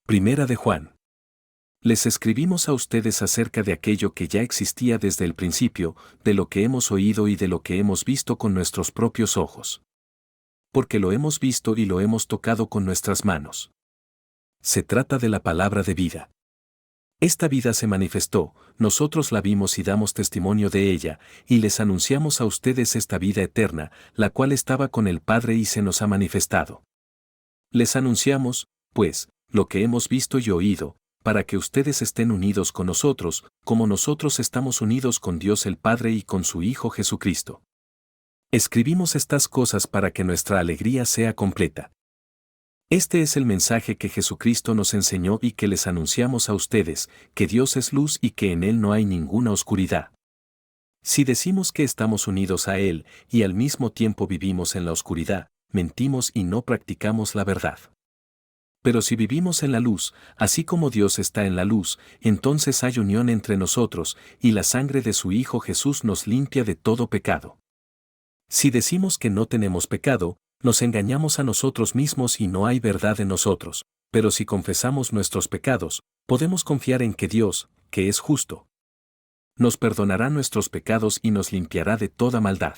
Primera de Juan. Les escribimos a ustedes acerca de aquello que ya existía desde el principio, de lo que hemos oído y de lo que hemos visto con nuestros propios ojos. Porque lo hemos visto y lo hemos tocado con nuestras manos. Se trata de la palabra de vida. Esta vida se manifestó, nosotros la vimos y damos testimonio de ella, y les anunciamos a ustedes esta vida eterna, la cual estaba con el Padre y se nos ha manifestado. Les anunciamos, pues, lo que hemos visto y oído, para que ustedes estén unidos con nosotros, como nosotros estamos unidos con Dios el Padre y con su Hijo Jesucristo. Escribimos estas cosas para que nuestra alegría sea completa. Este es el mensaje que Jesucristo nos enseñó y que les anunciamos a ustedes, que Dios es luz y que en Él no hay ninguna oscuridad. Si decimos que estamos unidos a Él y al mismo tiempo vivimos en la oscuridad, mentimos y no practicamos la verdad. Pero si vivimos en la luz, así como Dios está en la luz, entonces hay unión entre nosotros, y la sangre de su Hijo Jesús nos limpia de todo pecado. Si decimos que no tenemos pecado, nos engañamos a nosotros mismos y no hay verdad en nosotros, pero si confesamos nuestros pecados, podemos confiar en que Dios, que es justo, nos perdonará nuestros pecados y nos limpiará de toda maldad.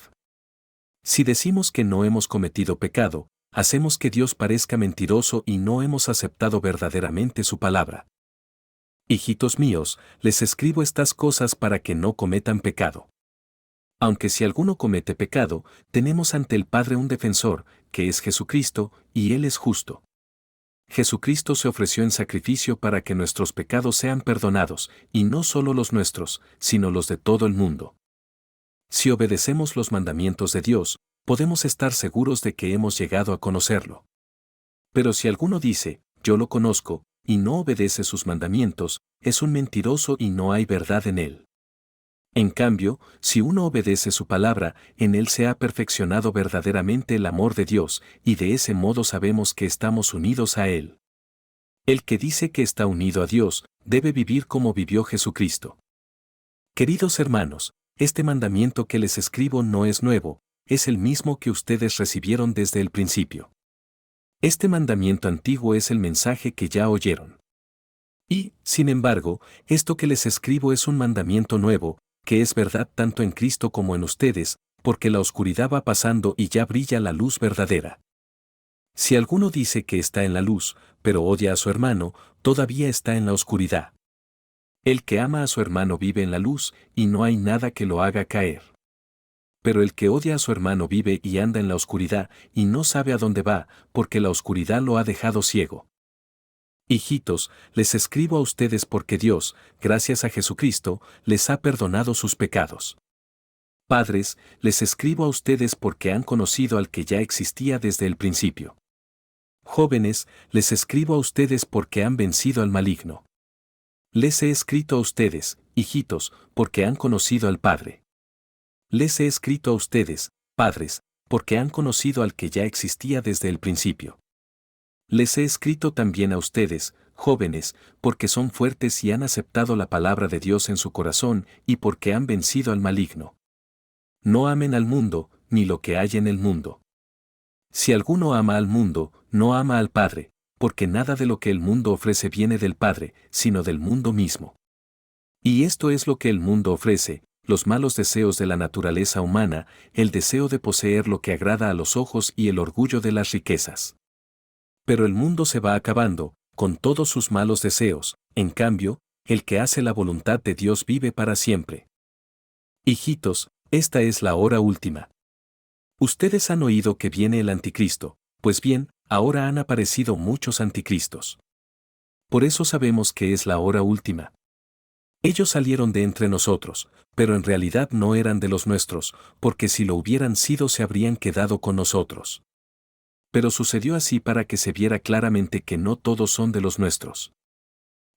Si decimos que no hemos cometido pecado, hacemos que Dios parezca mentiroso y no hemos aceptado verdaderamente su palabra. Hijitos míos, les escribo estas cosas para que no cometan pecado. Aunque si alguno comete pecado, tenemos ante el Padre un defensor, que es Jesucristo, y Él es justo. Jesucristo se ofreció en sacrificio para que nuestros pecados sean perdonados, y no solo los nuestros, sino los de todo el mundo. Si obedecemos los mandamientos de Dios, podemos estar seguros de que hemos llegado a conocerlo. Pero si alguno dice, yo lo conozco, y no obedece sus mandamientos, es un mentiroso y no hay verdad en él. En cambio, si uno obedece su palabra, en él se ha perfeccionado verdaderamente el amor de Dios, y de ese modo sabemos que estamos unidos a Él. El que dice que está unido a Dios, debe vivir como vivió Jesucristo. Queridos hermanos, este mandamiento que les escribo no es nuevo, es el mismo que ustedes recibieron desde el principio. Este mandamiento antiguo es el mensaje que ya oyeron. Y, sin embargo, esto que les escribo es un mandamiento nuevo, que es verdad tanto en Cristo como en ustedes, porque la oscuridad va pasando y ya brilla la luz verdadera. Si alguno dice que está en la luz, pero odia a su hermano, todavía está en la oscuridad. El que ama a su hermano vive en la luz, y no hay nada que lo haga caer. Pero el que odia a su hermano vive y anda en la oscuridad, y no sabe a dónde va, porque la oscuridad lo ha dejado ciego. Hijitos, les escribo a ustedes porque Dios, gracias a Jesucristo, les ha perdonado sus pecados. Padres, les escribo a ustedes porque han conocido al que ya existía desde el principio. Jóvenes, les escribo a ustedes porque han vencido al maligno. Les he escrito a ustedes, hijitos, porque han conocido al Padre. Les he escrito a ustedes, padres, porque han conocido al que ya existía desde el principio. Les he escrito también a ustedes, jóvenes, porque son fuertes y han aceptado la palabra de Dios en su corazón y porque han vencido al maligno. No amen al mundo, ni lo que hay en el mundo. Si alguno ama al mundo, no ama al Padre, porque nada de lo que el mundo ofrece viene del Padre, sino del mundo mismo. Y esto es lo que el mundo ofrece, los malos deseos de la naturaleza humana, el deseo de poseer lo que agrada a los ojos y el orgullo de las riquezas. Pero el mundo se va acabando, con todos sus malos deseos, en cambio, el que hace la voluntad de Dios vive para siempre. Hijitos, esta es la hora última. Ustedes han oído que viene el anticristo, pues bien, ahora han aparecido muchos anticristos. Por eso sabemos que es la hora última. Ellos salieron de entre nosotros, pero en realidad no eran de los nuestros, porque si lo hubieran sido se habrían quedado con nosotros. Pero sucedió así para que se viera claramente que no todos son de los nuestros.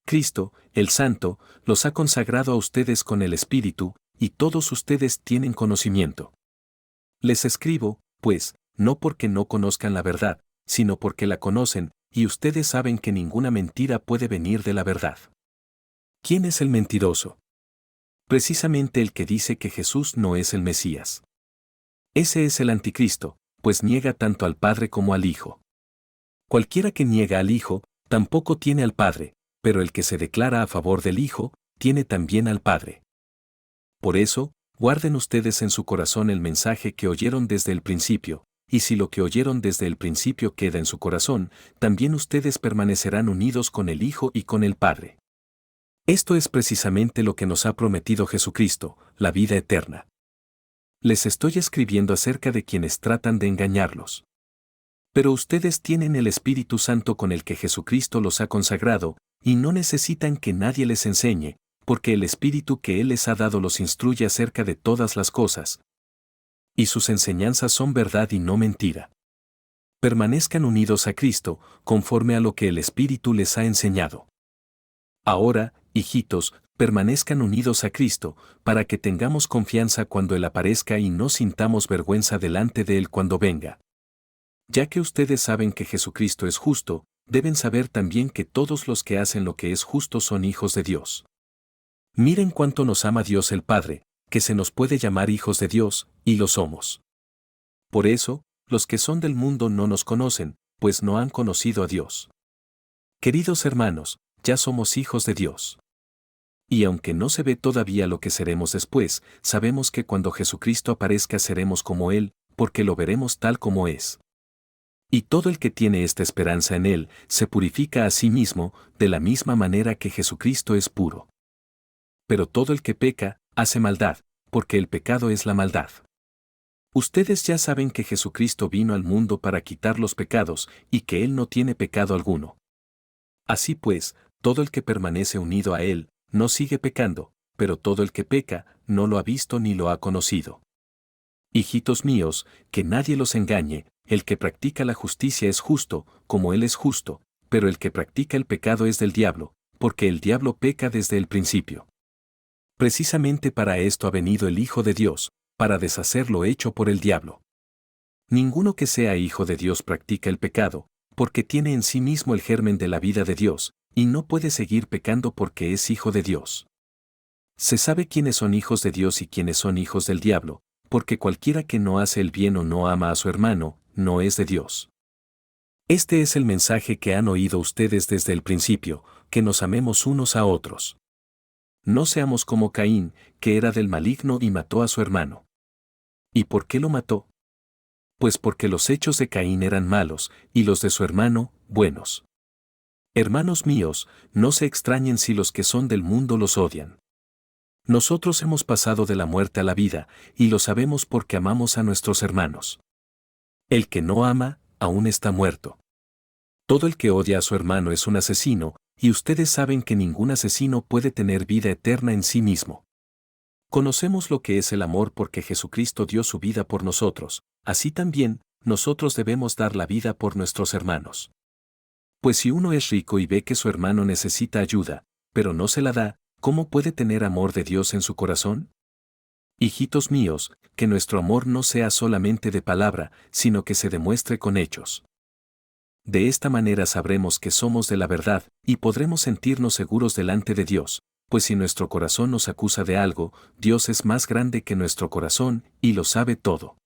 Cristo, el Santo, los ha consagrado a ustedes con el Espíritu, y todos ustedes tienen conocimiento. Les escribo, pues, no porque no conozcan la verdad, sino porque la conocen, y ustedes saben que ninguna mentira puede venir de la verdad. ¿Quién es el mentiroso? Precisamente el que dice que Jesús no es el Mesías. Ese es el anticristo, pues niega tanto al Padre como al Hijo. Cualquiera que niega al Hijo, Tampoco tiene al Padre, pero el que se declara a favor del Hijo, tiene también al Padre. Por eso, guarden ustedes en su corazón el mensaje que oyeron desde el principio, y si lo que oyeron desde el principio queda en su corazón, también ustedes permanecerán unidos con el Hijo y con el Padre. Esto es precisamente lo que nos ha prometido Jesucristo, la vida eterna. Les estoy escribiendo acerca de quienes tratan de engañarlos. Pero ustedes tienen el Espíritu Santo con el que Jesucristo los ha consagrado, y no necesitan que nadie les enseñe, porque el Espíritu que Él les ha dado los instruye acerca de todas las cosas. Y sus enseñanzas son verdad y no mentira. Permanezcan unidos a Cristo, conforme a lo que el Espíritu les ha enseñado. Ahora, hijitos, permanezcan unidos a Cristo, para que tengamos confianza cuando Él aparezca y no sintamos vergüenza delante de Él cuando venga. Ya que ustedes saben que Jesucristo es justo, deben saber también que todos los que hacen lo que es justo son hijos de Dios. Miren cuánto nos ama Dios el Padre, que se nos puede llamar hijos de Dios, y lo somos. Por eso, los que son del mundo no nos conocen, pues no han conocido a Dios. Queridos hermanos, ya somos hijos de Dios. Y aunque no se ve todavía lo que seremos después, sabemos que cuando Jesucristo aparezca seremos como Él, porque lo veremos tal como es. Y todo el que tiene esta esperanza en Él, se purifica a sí mismo, de la misma manera que Jesucristo es puro. Pero todo el que peca, hace maldad, porque el pecado es la maldad. Ustedes ya saben que Jesucristo vino al mundo para quitar los pecados, y que Él no tiene pecado alguno. Así pues, todo el que permanece unido a Él, no sigue pecando, pero todo el que peca, no lo ha visto ni lo ha conocido. Hijitos míos, que nadie los engañe, el que practica la justicia es justo, como Él es justo, pero el que practica el pecado es del diablo, porque el diablo peca desde el principio. Precisamente para esto ha venido el Hijo de Dios, para deshacer lo hecho por el diablo. Ninguno que sea hijo de Dios practica el pecado, porque tiene en sí mismo el germen de la vida de Dios, y no puede seguir pecando porque es hijo de Dios. Se sabe quiénes son hijos de Dios y quiénes son hijos del diablo, porque cualquiera que no hace el bien o no ama a su hermano, no es de Dios. Este es el mensaje que han oído ustedes desde el principio, que nos amemos unos a otros. No seamos como Caín, que era del maligno y mató a su hermano. ¿Y por qué lo mató? Pues porque los hechos de Caín eran malos, y los de su hermano, buenos. Hermanos míos, no se extrañen si los que son del mundo los odian. Nosotros hemos pasado de la muerte a la vida, y lo sabemos porque amamos a nuestros hermanos. El que no ama, aún está muerto. Todo el que odia a su hermano es un asesino, y ustedes saben que ningún asesino puede tener vida eterna en sí mismo. Conocemos lo que es el amor porque Jesucristo dio su vida por nosotros, así también, nosotros debemos dar la vida por nuestros hermanos. Pues si uno es rico y ve que su hermano necesita ayuda, pero no se la da, ¿cómo puede tener amor de Dios en su corazón? Hijitos míos, que nuestro amor no sea solamente de palabra, sino que se demuestre con hechos. De esta manera sabremos que somos de la verdad, y podremos sentirnos seguros delante de Dios, pues si nuestro corazón nos acusa de algo, Dios es más grande que nuestro corazón, y lo sabe todo.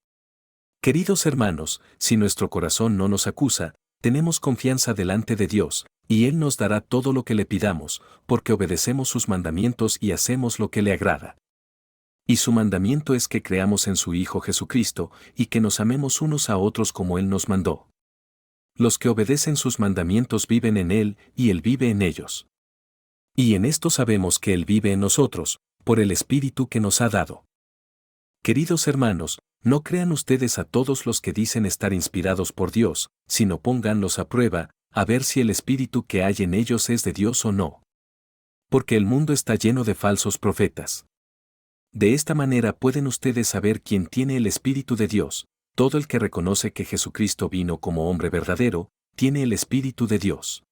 Queridos hermanos, si nuestro corazón no nos acusa, tenemos confianza delante de Dios, y Él nos dará todo lo que le pidamos, porque obedecemos sus mandamientos y hacemos lo que le agrada. Y su mandamiento es que creamos en su Hijo Jesucristo, y que nos amemos unos a otros como Él nos mandó. Los que obedecen sus mandamientos viven en Él, y Él vive en ellos. Y en esto sabemos que Él vive en nosotros, por el Espíritu que nos ha dado. Queridos hermanos, no crean ustedes a todos los que dicen estar inspirados por Dios, sino pónganlos a prueba, a ver si el Espíritu que hay en ellos es de Dios o no. Porque el mundo está lleno de falsos profetas. De esta manera pueden ustedes saber quién tiene el Espíritu de Dios. Todo el que reconoce que Jesucristo vino como hombre verdadero, tiene el Espíritu de Dios.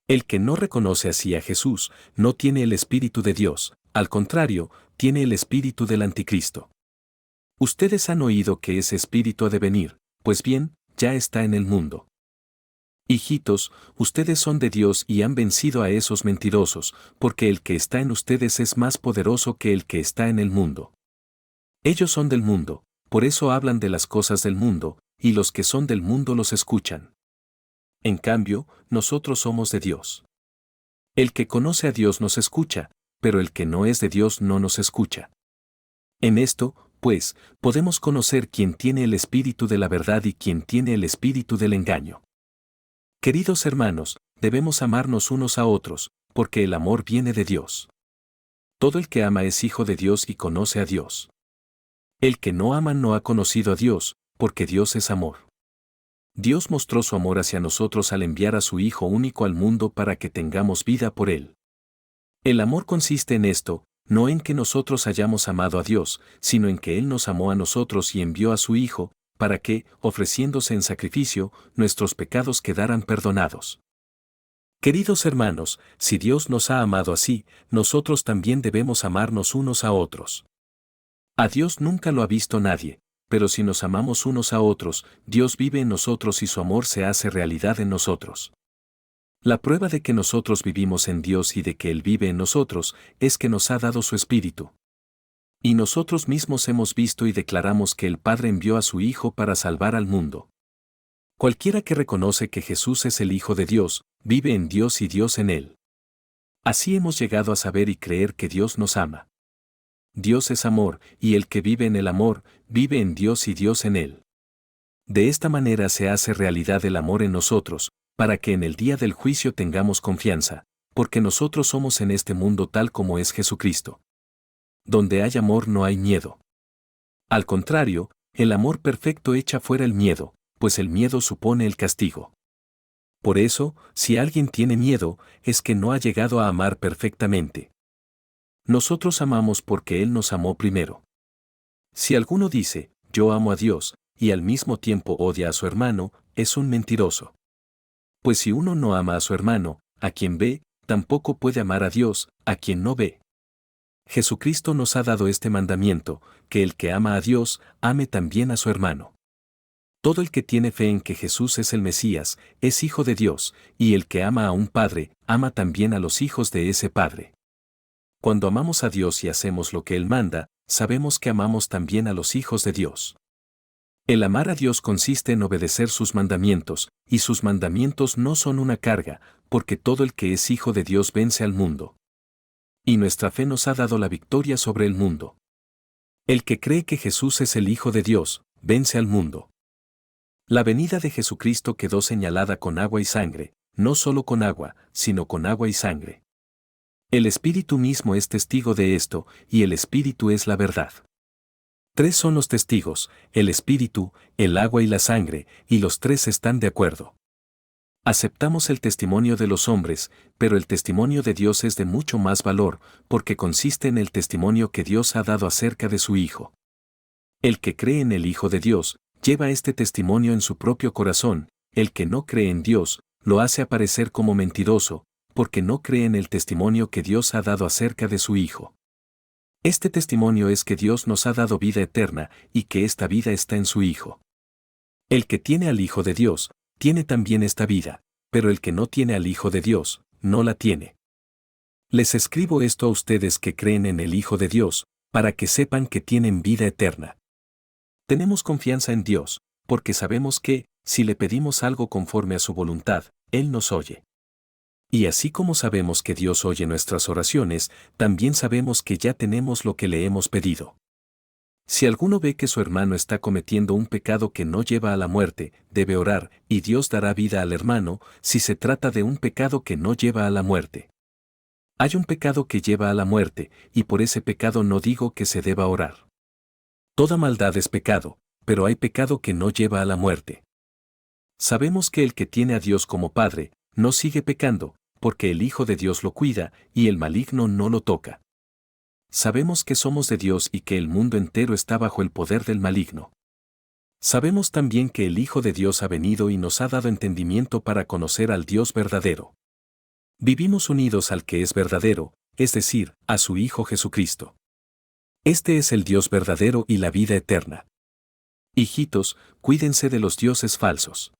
El que no reconoce así a Jesús, no tiene el Espíritu de Dios, al contrario, tiene el espíritu del Anticristo. Ustedes han oído que ese espíritu ha de venir, pues bien, ya está en el mundo. Hijitos, ustedes son de Dios y han vencido a esos mentirosos, porque el que está en ustedes es más poderoso que el que está en el mundo. Ellos son del mundo, por eso hablan de las cosas del mundo, y los que son del mundo los escuchan. En cambio, nosotros somos de Dios. El que conoce a Dios nos escucha, pero el que no es de Dios no nos escucha. En esto, pues, podemos conocer quién tiene el espíritu de la verdad y quién tiene el espíritu del engaño. Queridos hermanos, debemos amarnos unos a otros, porque el amor viene de Dios. Todo el que ama es hijo de Dios y conoce a Dios. El que no ama no ha conocido a Dios, porque Dios es amor. Dios mostró su amor hacia nosotros al enviar a su Hijo único al mundo para que tengamos vida por Él. El amor consiste en esto, no en que nosotros hayamos amado a Dios, sino en que Él nos amó a nosotros y envió a su Hijo, para que, ofreciéndose en sacrificio, nuestros pecados quedaran perdonados. Queridos hermanos, si Dios nos ha amado así, nosotros también debemos amarnos unos a otros. A Dios nunca lo ha visto nadie, pero si nos amamos unos a otros, Dios vive en nosotros y su amor se hace realidad en nosotros. La prueba de que nosotros vivimos en Dios y de que Él vive en nosotros es que nos ha dado su Espíritu. Y nosotros mismos hemos visto y declaramos que el Padre envió a su Hijo para salvar al mundo. Cualquiera que reconoce que Jesús es el Hijo de Dios, vive en Dios y Dios en él. Así hemos llegado a saber y creer que Dios nos ama. Dios es amor, y el que vive en el amor, vive en Dios y Dios en él. De esta manera se hace realidad el amor en nosotros, para que en el día del juicio tengamos confianza, porque nosotros somos en este mundo tal como es Jesucristo. Donde hay amor no hay miedo. Al contrario, el amor perfecto echa fuera el miedo, pues el miedo supone el castigo. Por eso, si alguien tiene miedo, es que no ha llegado a amar perfectamente. Nosotros amamos porque Él nos amó primero. Si alguno dice, yo amo a Dios, y al mismo tiempo odia a su hermano, es un mentiroso. Pues si uno no ama a su hermano, a quien ve, tampoco puede amar a Dios, a quien no ve. Jesucristo nos ha dado este mandamiento, que el que ama a Dios, ame también a su hermano. Todo el que tiene fe en que Jesús es el Mesías, es hijo de Dios, y el que ama a un padre, ama también a los hijos de ese padre. Cuando amamos a Dios y hacemos lo que Él manda, sabemos que amamos también a los hijos de Dios. El amar a Dios consiste en obedecer sus mandamientos, y sus mandamientos no son una carga, porque todo el que es hijo de Dios vence al mundo. Y nuestra fe nos ha dado la victoria sobre el mundo. El que cree que Jesús es el Hijo de Dios, vence al mundo. La venida de Jesucristo quedó señalada con agua y sangre, no solo con agua, sino con agua y sangre. El Espíritu mismo es testigo de esto, y el Espíritu es la verdad. Tres son los testigos, el Espíritu, el agua y la sangre, y los tres están de acuerdo. Aceptamos el testimonio de los hombres, pero el testimonio de Dios es de mucho más valor, porque consiste en el testimonio que Dios ha dado acerca de su Hijo. El que cree en el Hijo de Dios, lleva este testimonio en su propio corazón, el que no cree en Dios, lo hace aparecer como mentiroso, porque no cree en el testimonio que Dios ha dado acerca de su Hijo. Este testimonio es que Dios nos ha dado vida eterna, y que esta vida está en su Hijo. El que tiene al Hijo de Dios, tiene también esta vida, pero el que no tiene al Hijo de Dios, no la tiene. Les escribo esto a ustedes que creen en el Hijo de Dios, para que sepan que tienen vida eterna. Tenemos confianza en Dios, porque sabemos que, si le pedimos algo conforme a su voluntad, Él nos oye. Y así como sabemos que Dios oye nuestras oraciones, también sabemos que ya tenemos lo que le hemos pedido. Si alguno ve que su hermano está cometiendo un pecado que no lleva a la muerte, debe orar, y Dios dará vida al hermano, si se trata de un pecado que no lleva a la muerte. Hay un pecado que lleva a la muerte, y por ese pecado no digo que se deba orar. Toda maldad es pecado, pero hay pecado que no lleva a la muerte. Sabemos que el que tiene a Dios como Padre, no sigue pecando, porque el Hijo de Dios lo cuida, y el maligno no lo toca. Sabemos que somos de Dios y que el mundo entero está bajo el poder del maligno. Sabemos también que el Hijo de Dios ha venido y nos ha dado entendimiento para conocer al Dios verdadero. Vivimos unidos al que es verdadero, es decir, a su Hijo Jesucristo. Este es el Dios verdadero y la vida eterna. Hijitos, cuídense de los dioses falsos.